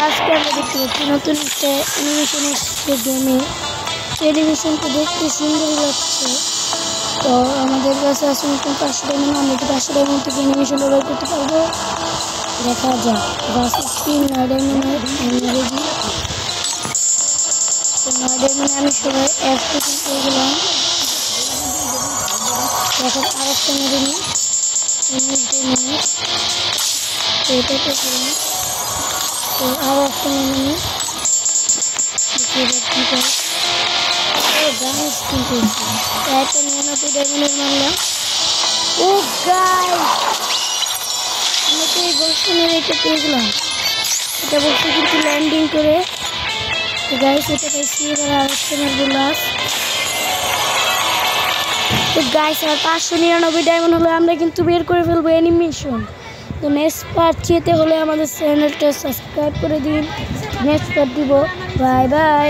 আজকে আমরা দেখতে পাচ্ছি নতুন একটা অ্যানিমেশন এসেছে গেমে। অ্যানিমেশনটা দেখতে সুন্দরই লাগছে। তো আমাদের কাছে আছে নতুন 500 ডায়মন্ড, আমরা কি 500 ডায়মন্ড থেকে অ্যানিমেশন ব্যবহার করতে পারবো? দেখা যাক। ভার্সেস 9 ডায়মন্ডে রেডি। তো 9 ডায়মন্ডে আমি সবাই অ্যাড করে গেলাম। এখন আরেকটা মেরে নিই, এটা তো করলাম। তো আরও একটা মেরে নিই, গাইস কিন্তু একটা 99 ডায়মন্ডের মারলাম। ও গাইস, আমরা তো এই বর্ষণের এটা পেয়ে গেলাম। এটা বলছে কিন্তু ল্যান্ডিং করে। তো গাইস এটা পাইছি, এবার আরেকটা মারবো লাস্ট। তো গাইস আর 599 ডায়মন্ড হলে আমরা কিন্তু বের করে ফেলবো অ্যানিমেশন। তো নেক্সট পার্ট চেতে হলে আমাদের চ্যানেলটা সাবস্ক্রাইব করে দিন। নেক্সট পার্ট দিব। Bye bye.